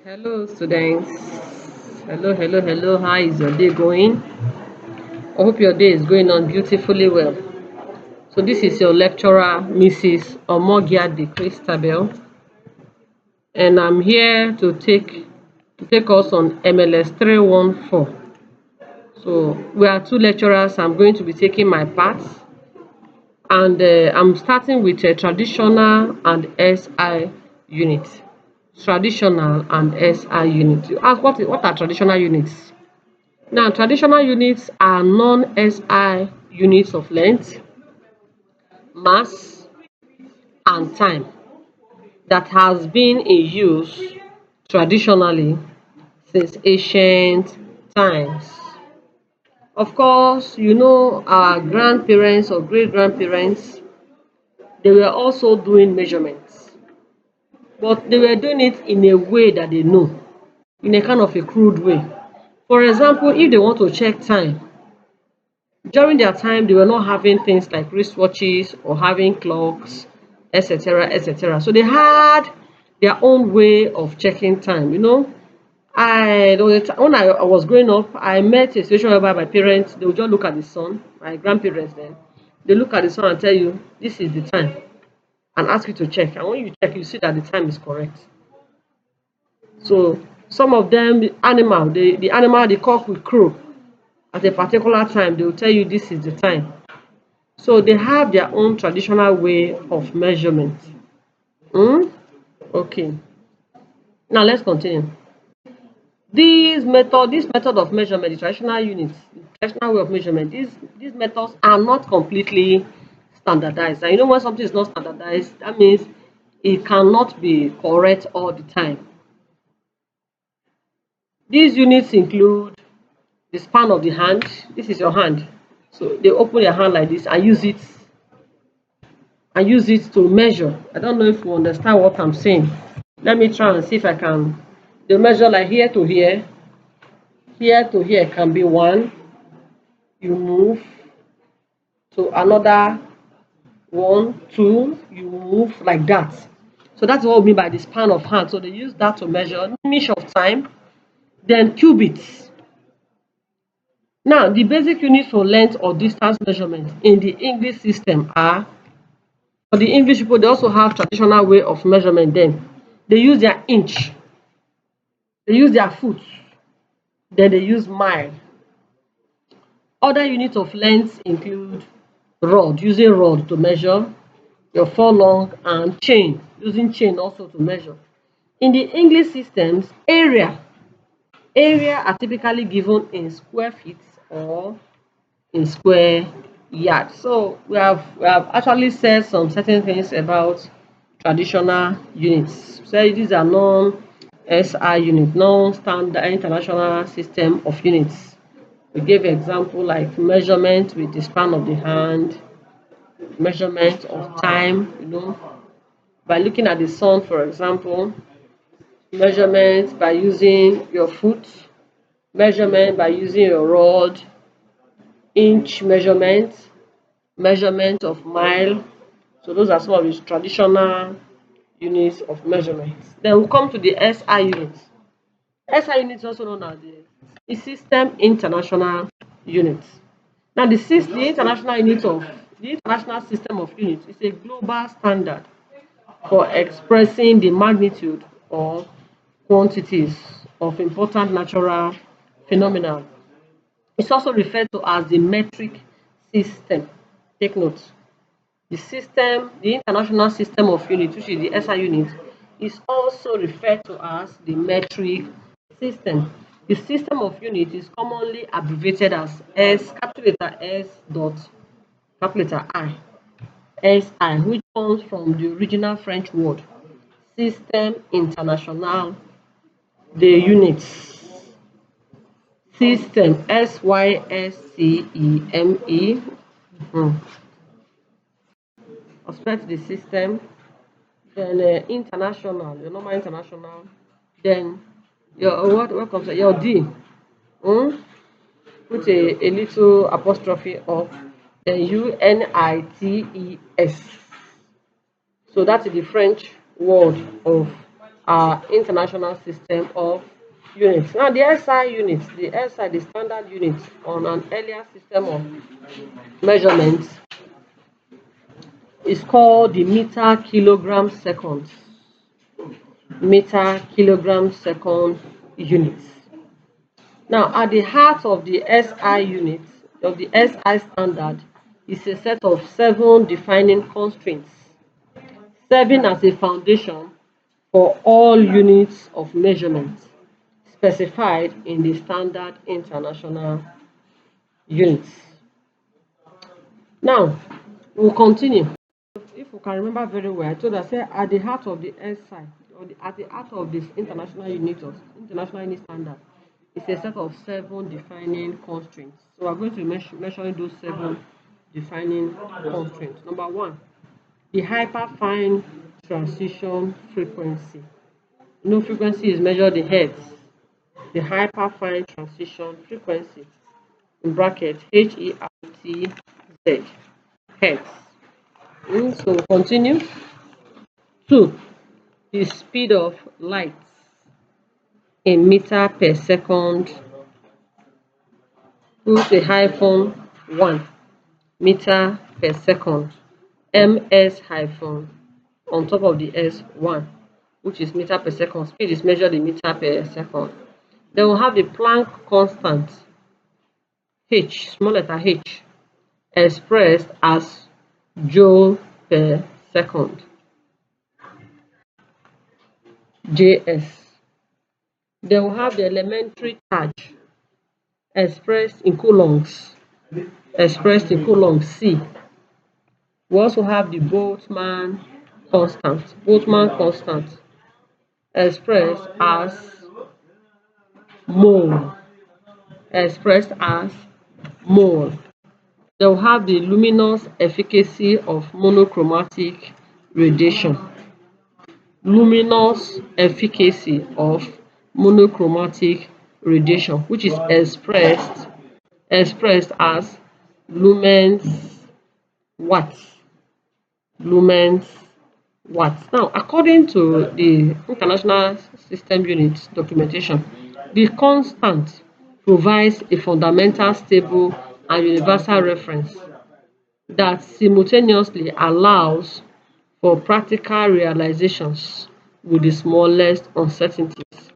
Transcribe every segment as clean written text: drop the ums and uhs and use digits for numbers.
Hello, students. Hello. How is your day going? I hope your day is going on beautifully well. So this is your lecturer, Mrs. Omogia de Christabel, and I'm here to take us on MLS 314. So we are two lecturers. I'm going to be taking my part, and I'm starting with a traditional and SI unit. Traditional and SI unit. You ask what are traditional units? Now, traditional units are non-SI units of length, mass, and time that has been in use traditionally since ancient times. Of course, you know our grandparents or great-grandparents, they were also doing measurements, but they were doing it in a way that they know, in a kind of a crude way. For example, if they want to check time, during their time, they were not having things like wristwatches or having clocks, etc., etc. So they had their own way of checking time. When I was growing up, I met a situation whereby my parents, they would just look at the sun, my grandparents then, they look at the sun and tell you, this is the time, and ask you to check. And when you check, you see that the time is correct. So some of them, the animal, the cock will crow at a particular time. They will tell you this is the time. So they have their own traditional way of measurement. Okay. Now let's continue. This method of measurement, the traditional units, the traditional way of measurement, these methods are not completely standardized. And you know when something is not standardized, that means it cannot be correct all the time. These units include the span of the hand. This is your hand. So they open your hand like this and use it to measure. I don't know if you understand what I'm saying. Let me try and see if I can. They measure like here to here can be one. You move to another one, two, you move like that. So that's what we mean by the span of hand. So they use that to measure image of time, then cubits. Now, the basic units for length or distance measurement in the English system are, for the English people, they also have traditional way of measurement then. They use their inch, they use their foot, then they use mile. Other units of length include rod, using rod to measure your furlong, and chain, using chain also to measure. In the English systems, area are typically given in square feet or in square yards. So we have actually said some certain things about traditional units. So these are non-SI units, non-standard international system of units. We gave example like measurement with the span of the hand, measurement of time, by looking at the sun, for example, measurement by using your foot, measurement by using your rod, inch measurement, measurement of mile. So those are some of the traditional units of measurement. Then we'll come to the SI units. SI unit is also known as the System International Unit. Now, the International System of Units is a global standard for expressing the magnitude or quantities of important natural phenomena. It's also referred to as the metric system. Take note. The International System of Units, which is the SI unit, is also referred to as the metric system. The system of units is commonly abbreviated as capital letter S dot capital letter I, SI, which comes from the original French word Système International de Units. System, Systeme. Expect the system, then international, your normal international, then your what comes your D, put a little apostrophe of, then UNITES. So that's the French word of international system of units. Now, the SI units, the standard units on an earlier system of measurements is called the meter kilogram seconds. Meter kilogram second units. Now, at the heart of the SI units, of the SI standard, is a set of 7 defining constraints, serving as a foundation for all units of measurement specified in the standard international units. Now, we'll continue. If we can remember very well, I told us at the heart of the SI, at the heart of this international unit of international unit standard, is a set of 7 defining constraints. So we're going to be measuring those 7 defining constraints. Number 1, the hyperfine transition frequency. Frequency is measured in hertz. The hyperfine transition frequency, in bracket HERTZ, hertz. So continue. 2, the speed of light in meter per second. Put a hyphen 1, meter per second, ms hyphen on top of the s1, which is meter per second. Speed is measured in meter per second. Then we'll have the Planck constant, h, small letter h, expressed as joule per second, Js. Then we'll have the elementary charge expressed in coulombs, C. We also have the Boltzmann constant, expressed as mole, Then we'll have the luminous efficacy of monochromatic radiation. Luminous efficacy of monochromatic radiation, which is expressed as lumens watts. Now, according to the International System Unit documentation, the constant provides a fundamental, stable, and universal reference that simultaneously allows for practical realizations with the smallest uncertainties.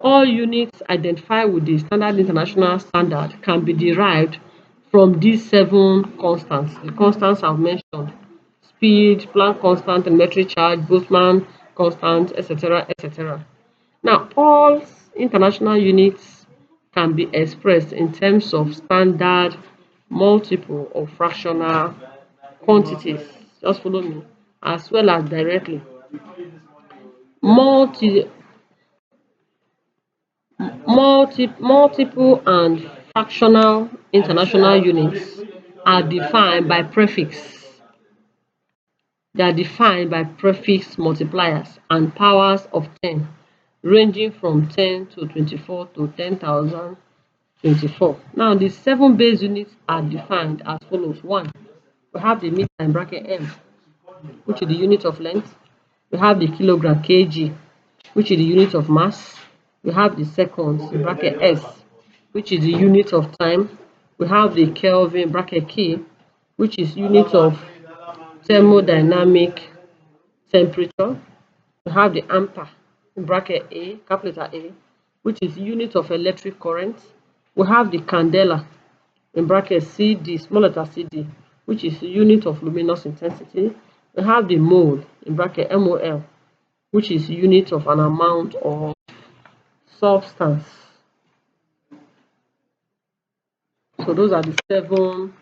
All units identified with the standard international standard can be derived from these 7 constants. The constants I've mentioned: speed, Planck constant, elementary charge, Boltzmann constant, etc., etc. Now, all international units can be expressed in terms of standard, multiple, or fractional quantities. Just follow me. As well as directly. Multiple and fractional international units are defined by prefix. They are defined by prefix multipliers and powers of 10, ranging from 10 to 24 to 10,024. Now, the 7 base units are defined as follows. 1, we have the meter in bracket m, which is the unit of length. We have the kilogram, kg, which is the unit of mass. We have the seconds in bracket s, which is the unit of time. We have the Kelvin bracket K, which is unit of thermodynamic temperature. We have the ampere in bracket A, capital A, which is unit of electric current. We have the candela in bracket CD, small letter CD, which is unit of luminous intensity. We have the mole in bracket MOL, which is unit of an amount of substance. So those are the 7.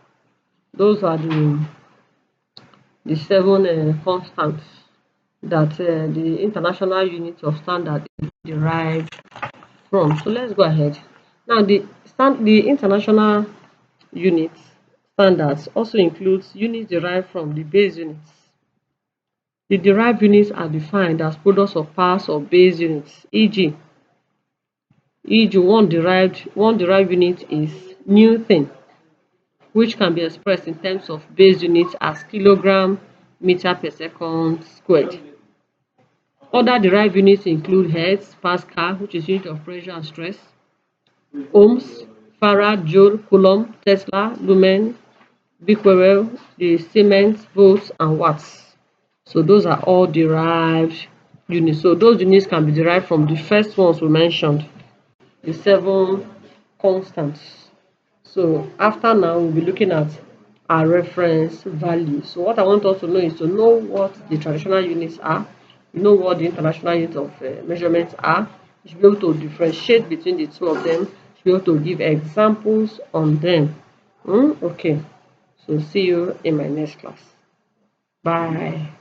Those are the 7 constants that the international unit of standard is derived from. So let's go ahead. Now, the international unit standards also includes units derived from the base units. The derived units are defined as products of parts of base units, e.g., one derived unit is Newton, which can be expressed in terms of base units as kilogram meter per second squared. Other derived units include hertz, Pascal, which is unit of pressure and stress, ohms, farad, joule, coulomb, Tesla, lumen, becquerel, the Siemens, volts, and watts. So those are all derived units. So those units can be derived from the first ones we mentioned, the 7 constants. So after now, we'll be looking at our reference value. So what I want us to know is to know what the traditional units are, know what the international units of measurements are. You should be able to differentiate between the two of them. You should be able to give examples on them. Okay. So see you in my next class. Bye.